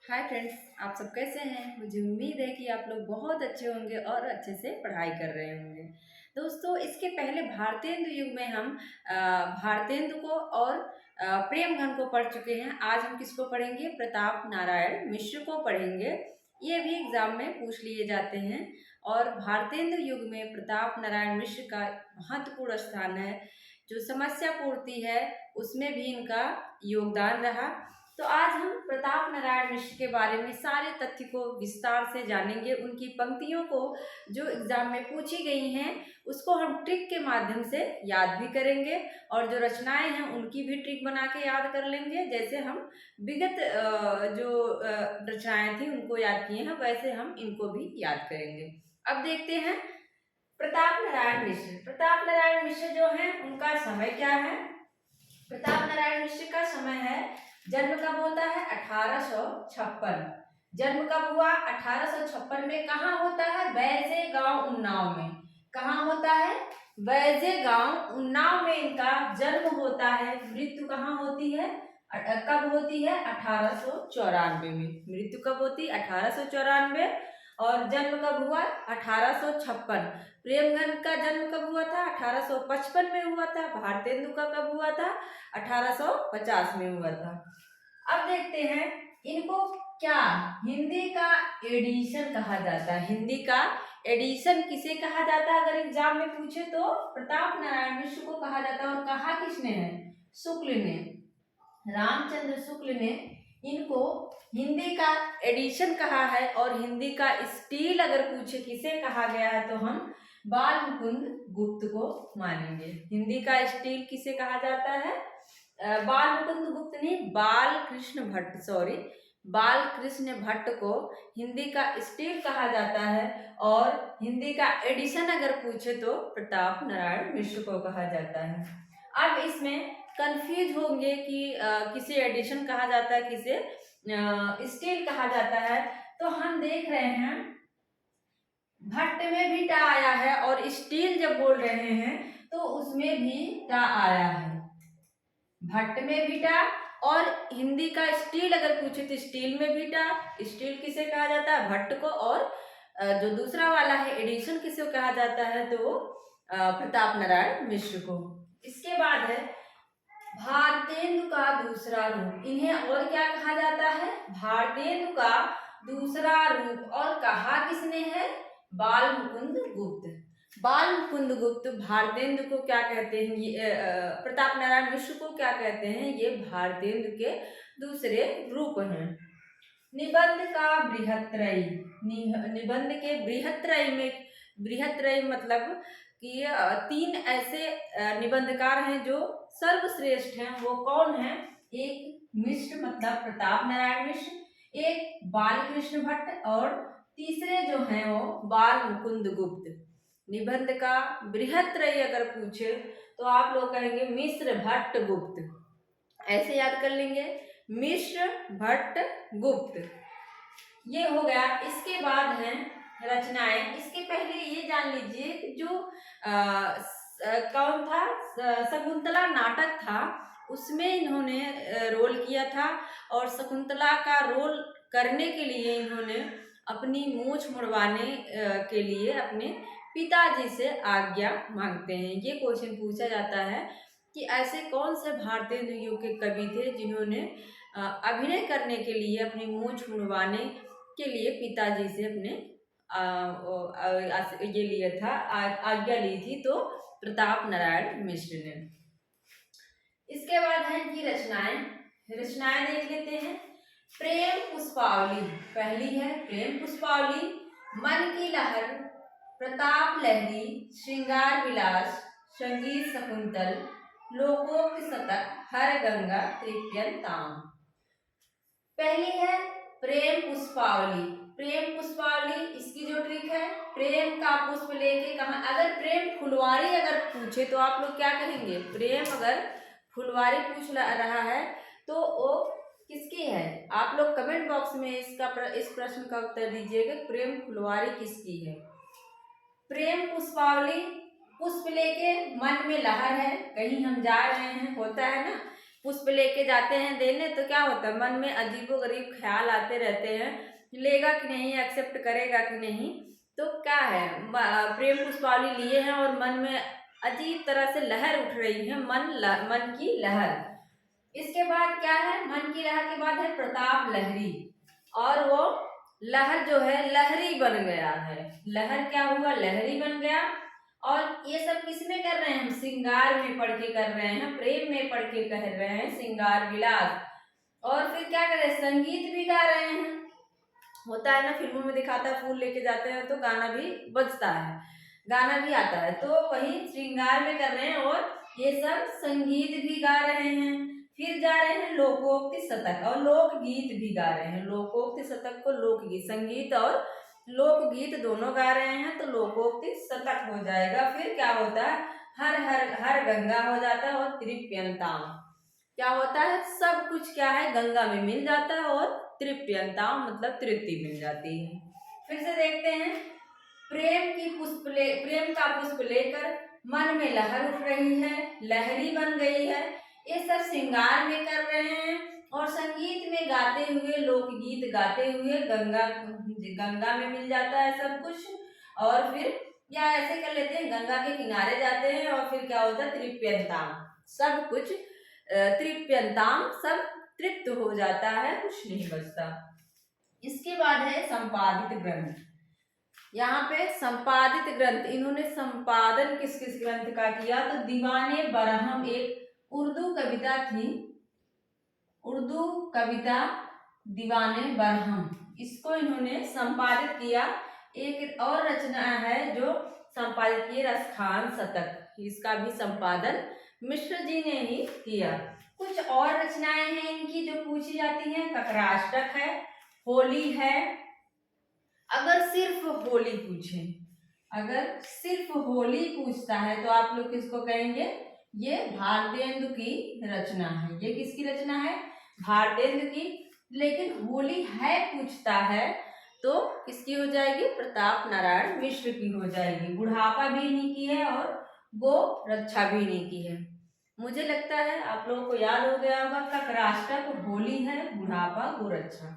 Hi friends, आप सब कैसे हैं। मुझे उम्मीद है कि आप लोग बहुत अच्छे होंगे और अच्छे से पढ़ाई कर रहे होंगे। दोस्तों, इसके पहले भारतेंदु युग में हम भारतेंदु को और प्रेमघन को पढ़ चुके हैं। आज हम किसको पढ़ेंगे? प्रताप नारायण मिश्र को पढ़ेंगे। ये भी एग्जाम में पूछ लिए जाते हैं। और भारतेंदु युग में प्रताप नारायण मिश्र का महत्वपूर्ण स्थान है। जो समस्या पूर्ति है उसमें भी इनका योगदान रहा। तो आज हम प्रताप नारायण मिश्र के बारे में सारे तथ्य को विस्तार से जानेंगे। उनकी पंक्तियों को जो एग्जाम में पूछी गई हैं उसको हम ट्रिक के माध्यम से याद भी करेंगे और जो रचनाएं हैं उनकी भी ट्रिक बना के याद कर लेंगे। जैसे हम विगत रचनाएं थी उनको याद किए हैं, वैसे हम इनको भी याद करेंगे। अब देखते हैं प्रताप नारायण मिश्र। प्रताप नारायण मिश्र जो है उनका समय क्या है? प्रताप नारायण मिश्र का समय है, जन्म कब होता है? 1856। जन्म कब हुआ? 1856 में। कहाँ होता है? बैजे गांव उन्नाव में। कहाँ होता है? बैजे गांव उन्नाव में इनका जन्म होता है। मृत्यु कहाँ होती है? कब होती है? 1894 में। मृत्यु कब होती? 1894। और जन्म कब हुआ? 1856। प्रेमघन का जन्म कब हुआ था? 1855 में हुआ था। भारतेंदु का कब हुआ था? 1850 में हुआ था। अब देखते हैं इनको क्या हिंदी का एडिशन कहा जाता है। हिंदी का एडिशन किसे कहा जाता है? अगर एग्जाम में पूछे तो प्रताप नारायण मिश्र को कहा जाता है। और कहा किसने है? शुक्ल ने, रामचंद्र शुक्ल ने इनको हिंदी का एडिशन कहा है। और हिंदी का स्टील अगर पूछे किसे कहा गया है तो हम बाल मुकुंद गुप्त को मानेंगे। हिंदी का स्टील किसे कहा जाता है? बाल मुकुंद गुप्त नहीं, बाल कृष्ण भट्ट, सॉरी, बाल कृष्ण भट्ट को हिंदी का स्टील कहा जाता है। और हिंदी का एडिशन अगर पूछे तो प्रताप नारायण मिश्र को कहा जाता है। अब इसमें कंफ्यूज होंगे कि किसे एडिशन कहा जाता है, किसे स्टील कहा जाता है। तो हम देख रहे हैं भट्ट में भी टा आया है और स्टील जब बोल रहे हैं तो उसमें भी टा आया है। भट्ट में भी टा और हिंदी का स्टील अगर पूछे तो स्टील में भी टा। स्टील किसे कहा जाता है? भट्ट को। और जो दूसरा वाला है एडिशन किसे कहा जाता है? तो प्रताप नारायण मिश्र को। इसके बाद है भारतेंदु का दूसरा रूप। इन्हें और क्या कहा जाता है? भारतेंदु का दूसरा रूप। और कहा किसने है? बाल मुकुंद गुप्त। बाल मुकुंद गुप्त भारतेंदु को क्या कहते हैं? ये प्रताप नारायण मिश्र को क्या कहते हैं? ये भारतेंदु के दूसरे रूप हैं। निबंध का बृहत्त्रयी। निबंध के बृहत्त्रयी में, बृहत्त्रयी मतलब कि तीन ऐसे निबंधकार हैं जो सर्वश्रेष्ठ हैं। वो कौन है? एक मिश्र मतलब प्रताप नारायण मिश्र, एक बालकृष्ण भट्ट और तीसरे जो हैं वो बाल मुकुंद गुप्त। निबंध का बृहत्त्रयी अगर पूछे तो आप लोग कहेंगे मिश्र भट्ट गुप्त। ऐसे याद कर लेंगे, मिश्र भट्ट गुप्त। ये हो गया। इसके बाद है रचनाएं। इसके पहले ये जान लीजिए कि जो कौन था, शकुंतला नाटक था, उसमें इन्होंने रोल किया था। और शकुंतला का रोल करने के लिए इन्होंने अपनी मूछ मुड़वाने के लिए अपने पिताजी से आज्ञा मांगते हैं। ये क्वेश्चन पूछा जाता है कि ऐसे कौन से भारतीय युग के कवि थे जिन्होंने अभिनय करने के लिए अपनी मूछ मुड़वाने के लिए पिताजी से अपने ये लिया था, आज्ञा ली थी। तो प्रताप नारायण मिश्र ने। इसके बाद है कि रचनाएं। रचनाएं देख लेते हैं। प्रेम पुष्पावली पहली है, प्रेम पुष्पावली। मन की लहर, प्रताप लहरी, श्रृंगार विलास, संगीत शकुंतल, लोकोक्त शतक, हर गंगा तृप्यंताम। पहली है प्रेम पुष्पावली। प्रेम पुष्पावली, इसकी जो ट्रिक है, प्रेम का पुष्प लेके कहा। अगर प्रेम फुलवारी अगर पूछे तो आप लोग क्या कहेंगे? प्रेम अगर फुलवारी पूछ रहा है तो वो किसकी है? आप लोग कमेंट बॉक्स में इस प्रश्न का उत्तर दीजिएगा, प्रेम फुलवारी किसकी है? प्रेम पुष्पावली, पुष्प लेके मन में लहर है, कहीं हम जा रहे हैं, होता है ना, पुष्प लेके जाते हैं देने, तो क्या होता है, मन में अजीबोगरीब ख्याल आते रहते हैं, लेगा कि नहीं, एक्सेप्ट करेगा कि नहीं। तो क्या है, प्रेम पुष्पावली लिए हैं और मन में अजीब तरह से लहर उठ रही है, मन की लहर। इसके बाद क्या है, मन की लहर के बाद है प्रताप लहरी, और वो लहर जो है लहरी बन गया है। लहर क्या हुआ, लहरी बन गया। और ये सब किस में कर रहे हैं हम, श्रृंगार में पढ़ के कर रहे हैं, प्रेम में पढ़ के कह रहे हैं, श्रृंगार विलास। और फिर क्या कर रहे हैं, संगीत भी गा रहे हैं। होता है ना, फिल्मों में दिखाता है, फूल लेके जाते हैं तो गाना भी बजता है, गाना भी आता है, तो वही श्रृंगार में कर रहे हैं और ये सब संगीत भी गा रहे हैं। फिर जा रहे हैं लोकोक्ति शतक, और लोकगीत भी गा रहे हैं। लोकोक्ति शतक को लोकगीत, संगीत और लोकगीत दोनों गा रहे हैं, तो लोकोक्ति शतक हो जाएगा। फिर क्या होता है, हर हर हर गंगा हो जाता है, और तृप्यंताम क्या होता है, सब कुछ क्या है, गंगा में मिल जाता है, और तृप्यंताम मतलब तृप्ति मिल जाती है। फिर से देखते हैं, प्रेम का पुष्प लेकर मन में लहर उठ रही है, लहरी बन गई है। ये सब श्रृंगार में कर रहे हैं, और संगीत में गाते हुए, लोकगीत गाते हुए गंगा में मिल जाता है सब कुछ। और फिर या ऐसे कर लेते हैं, गंगा के किनारे जाते हैं, और फिर क्या होता है, तृप्यंताम, सब कुछ तृप्यंताम, सब तृप्त हो जाता है, कुछ नहीं बचता। इसके बाद है संपादित ग्रंथ। यहाँ पे संपादित ग्रंथ, इन्होंने संपादन किस किस ग्रंथ का किया, तो दीवाने बरहम एक उर्दू कविता थी, उर्दू कविता दीवाने बरहम, इसको इन्होंने संपादित किया। एक और रचना है जो संपादित की, रसखान शतक, इसका भी संपादन मिश्र जी ने ही किया। कुछ और रचनाएं हैं इनकी जो पूछी जाती हैं, ककराष्टक है, होली है। अगर सिर्फ होली पूछे, अगर सिर्फ होली पूछता है तो आप लोग किसको कहेंगे, ये भारतेंदु की रचना है। ये किसकी रचना है, भारतेंदु की। लेकिन होली है पूछता है तो किसकी हो जाएगी, प्रताप नारायण मिश्र की हो जाएगी। बुढ़ापा भी इन्हीं की है और गो रक्षा भी इन्हीं की है। मुझे लगता है आप लोगों को याद हो गया होगा, ककराष्टक, होली है, बुढ़ापा, गो रक्षा,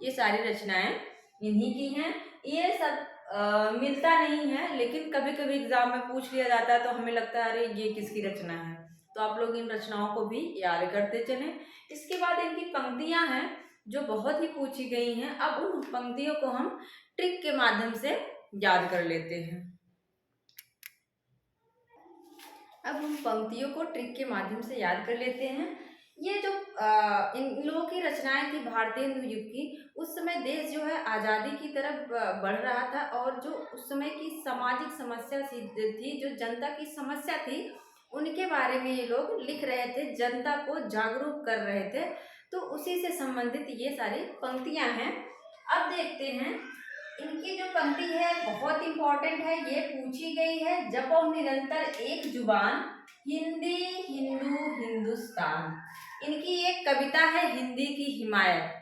ये सारी रचनाएं इन्हीं की हैं। ये सब मिलता नहीं है, लेकिन कभी कभी एग्जाम में पूछ लिया जाता है तो हमें लगता है अरे ये किसकी रचना है, तो आप लोग इन रचनाओं को भी याद करते चलें। इसके बाद इनकी पंक्तियां हैं जो बहुत ही पूछी गई हैं। अब उन पंक्तियों को हम ट्रिक के माध्यम से याद कर लेते हैं। अब हम पंक्तियों को ट्रिक के माध्यम से याद कर लेते हैं। ये जो इन लोगों की रचनाएं थी भारतेंदु युग की, उस समय देश जो है आज़ादी की तरफ बढ़ रहा था, और जो उस समय की सामाजिक समस्या थी, जो जनता की समस्या थी, उनके बारे में ये लोग लिख रहे थे, जनता को जागरूक कर रहे थे। तो उसी से संबंधित ये सारी पंक्तियां हैं। अब देखते हैं, इनकी जो पंक्ति है बहुत इंपॉर्टेंट है, ये पूछी गई है। जपो निरंतर एक जुबान, हिंदी हिंदू हिंदुस्तान। इनकी एक कविता है, हिंदी की हिमायत।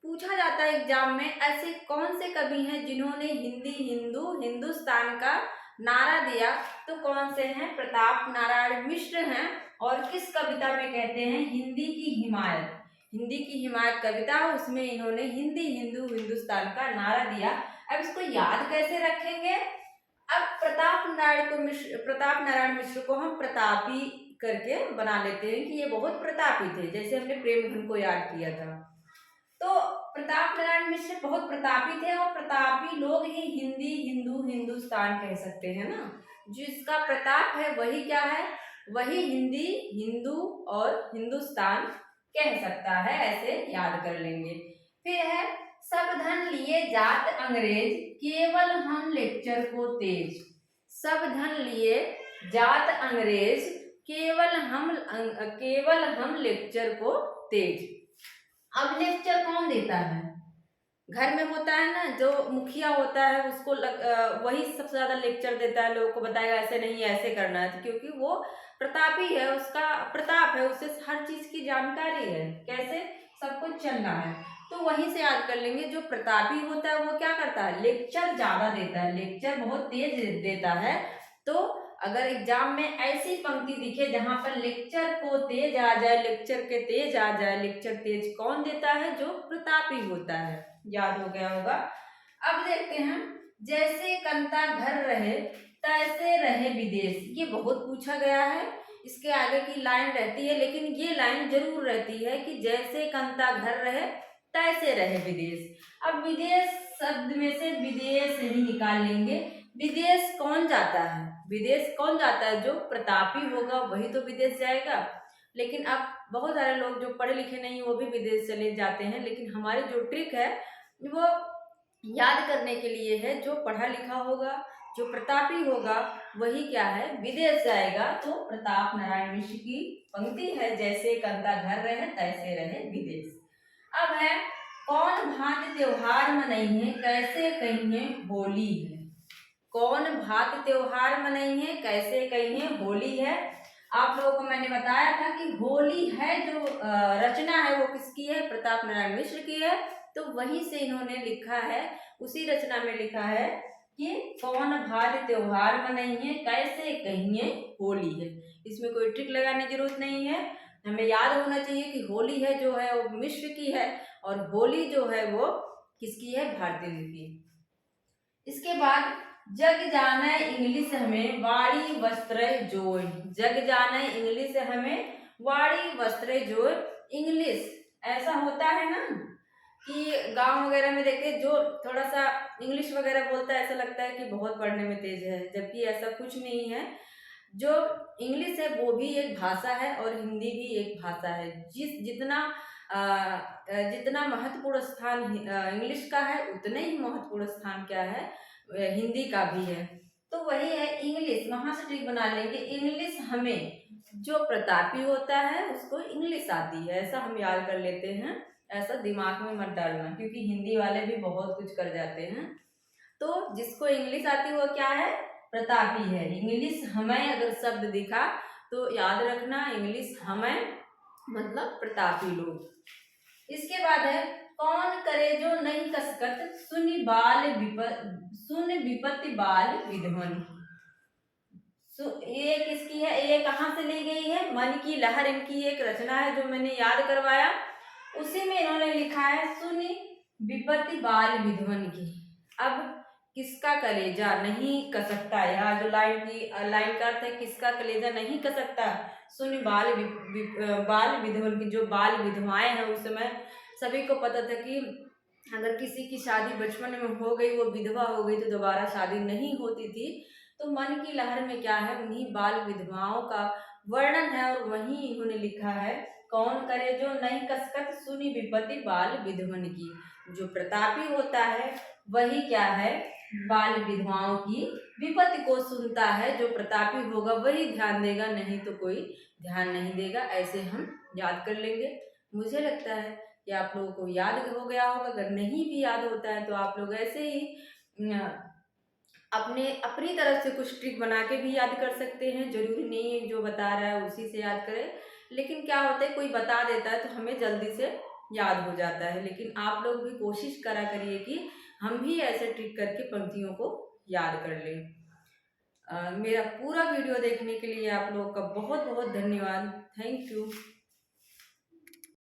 पूछा जाता है एग्जाम में, ऐसे कौन से कवि हैं जिन्होंने हिंदी हिंदू हिंदुस्तान का नारा दिया, तो कौन से हैं, प्रताप नारायण मिश्र हैं। और किस कविता में कहते हैं, हिंदी की हिमायत, हिंदी की हिमायत कविता, उसमें इन्होंने हिंदी हिंदू हिंदुस्तान का नारा दिया। अब इसको याद कैसे रखेंगे, अब प्रताप नारायण मिश्र को हम प्रतापी करके बना लेते हैं कि ये बहुत प्रतापी थे, जैसे हमने प्रेमधन को याद किया था। तो प्रताप नारायण मिश्र बहुत प्रतापी थे, और प्रतापी लोग ही हिंदी हिंदू हिंदुस्तान कह सकते हैं ना। जिसका प्रताप है वही क्या है, वही हिंदी हिंदू और हिंदुस्तान कह सकता है, ऐसे याद कर लेंगे। फिर है, सब धन लिए जात अंग्रेज, केवल हम लेक्चर को तेज। सब धन लिए जात अंग्रेज, केवल हम लेक्चर को तेज। अब लेक्चर कौन देता है, घर में होता है ना, जो मुखिया होता है उसको वही सबसे ज्यादा लेक्चर देता है, लोगों को बताएगा ऐसे नहीं ऐसे करना है, क्योंकि वो प्रतापी है, उसका प्रताप है, उसे हर चीज की जानकारी है, कैसे सब कुछ चलना है। तो वहीं से याद कर लेंगे, जो प्रतापी होता है वो क्या करता है, लेक्चर ज्यादा देता है, लेक्चर बहुत तेज देता है। तो अगर एग्जाम में ऐसी पंक्ति दिखे जहां पर लेक्चर को तेज आ जाए, लेक्चर के तेज आ जाए, लेक्चर तेज कौन देता है? जो प्रतापी होता है। याद हो गया होगा। अब देखते हैं, जैसे कंता घर रहे तैसे रहे विदेश। ये बहुत पूछा गया है। इसके आगे की लाइन रहती है, लेकिन ये लाइन जरूर रहती है कि जैसे कंता घर रहे तैसे रहे विदेश। अब विदेश शब्द में से विदेश ही निकाल लेंगे। विदेश कौन जाता है? विदेश कौन जाता है? जो प्रतापी होगा वही तो विदेश जाएगा। लेकिन अब बहुत सारे लोग जो पढ़े लिखे नहीं वो भी विदेश चले जाते हैं, लेकिन हमारी जो ट्रिक है वो याद करने के लिए है। जो पढ़ा लिखा होगा, जो प्रतापी होगा वही क्या है? विदेश जाएगा। तो प्रताप नारायण मिश्र की पंक्ति है, जैसे कंता घर रहे तैसे रहे विदेश। अब है, कौन भांति त्योहार मनई है कैसे कहिए होली है। कौन भांति त्योहार मनई है कैसे कहिए होली है। आप लोगों को मैंने बताया था कि होली है जो रचना है वो किसकी है? प्रताप नारायण मिश्र की है। तो वहीं से इन्होंने लिखा है, उसी रचना में लिखा है कि कौन भांति त्योहार मनई है कैसे कहिए होली है। इसमें कोई ट्रिक लगाने की जरूरत नहीं है। हमें याद होना चाहिए कि होली है जो है वो मिश्र की है और होली जो है वो किसकी है? भारतेंदु की। इसके बाद, जग जाने इंग्लिश हमें वाड़ी वस्त्र जोय। जग जाने इंग्लिश हमें वाड़ी वस्त्र जोय। इंग्लिश ऐसा होता है ना कि गांव वगैरह में देखते जो थोड़ा सा इंग्लिश वगैरह बोलता है, ऐसा लगता है कि बहुत पढ़ने में तेज है, जबकि ऐसा कुछ नहीं है। जो इंग्लिश है वो भी एक भाषा है और हिंदी भी एक भाषा है। जितना महत्वपूर्ण स्थान इंग्लिश का है, उतना ही महत्वपूर्ण स्थान क्या है? हिंदी का भी है। तो वही है इंग्लिश। वहां से ट्रिक बना लेंगे, इंग्लिश हमें, जो प्रतापी होता है उसको इंग्लिश आती है, ऐसा हम याद कर लेते हैं। ऐसा दिमाग में मत डालना, क्योंकि हिंदी वाले भी बहुत कुछ कर जाते हैं। तो जिसको इंग्लिश आती है वो क्या है? प्रतापी है। इंग्लिश हमें अगर शब्द दिखा तो याद रखना, इंग्लिश हमें मतलब प्रतापी लोग। इसके बाद है, कौन करे जो नहीं कसकत सुनि विपत्ति बाल विध्वनि। ये किसकी है? ये कहाँ से ली गई है? मन की लहर इनकी एक रचना है जो मैंने याद करवाया, उसी में इन्होंने लिखा है सुनि विपत्ति बाल विध्वनि की। अब किसका कलेजा नहीं कसकता, यहाँ जो लाइन का अर्थ है किसका कलेजा नहीं कसकता? सुनि बाल विध्वनि की। जो बाल विधवाएं हैं, उस समय सभी को पता था कि अगर किसी की शादी बचपन में हो गई, वो विधवा हो गई, तो दोबारा शादी नहीं होती थी। तो मन की लहर में क्या है? उन्हीं बाल विधवाओं का वर्णन है और वहीं इन्होंने लिखा है, कौन करे जो नहीं कसकत सुनि विपत्ति बाल विध्वनि की। जो प्रतापी होता है वही क्या है? बाल विधवाओं की विपत्ति को सुनता है। जो प्रतापी होगा वही ध्यान देगा, नहीं तो कोई ध्यान नहीं देगा। ऐसे हम याद कर लेंगे। मुझे लगता है कि आप लोगों को याद हो गया होगा। अगर नहीं भी याद होता है तो आप लोग ऐसे ही अपनी तरफ से कुछ ट्रिक बना के भी याद कर सकते हैं। जरूरी नहीं है जो बता रहा है उसी से याद करें, लेकिन क्या होता है कोई बता देता है तो हमें जल्दी से याद हो जाता है। लेकिन आप लोग भी कोशिश करा करिए कि हम भी ऐसे ट्रिक करके पंक्तियों को याद कर लें। मेरा पूरा वीडियो देखने के लिए आप लोगों का बहुत बहुत धन्यवाद। Thank you.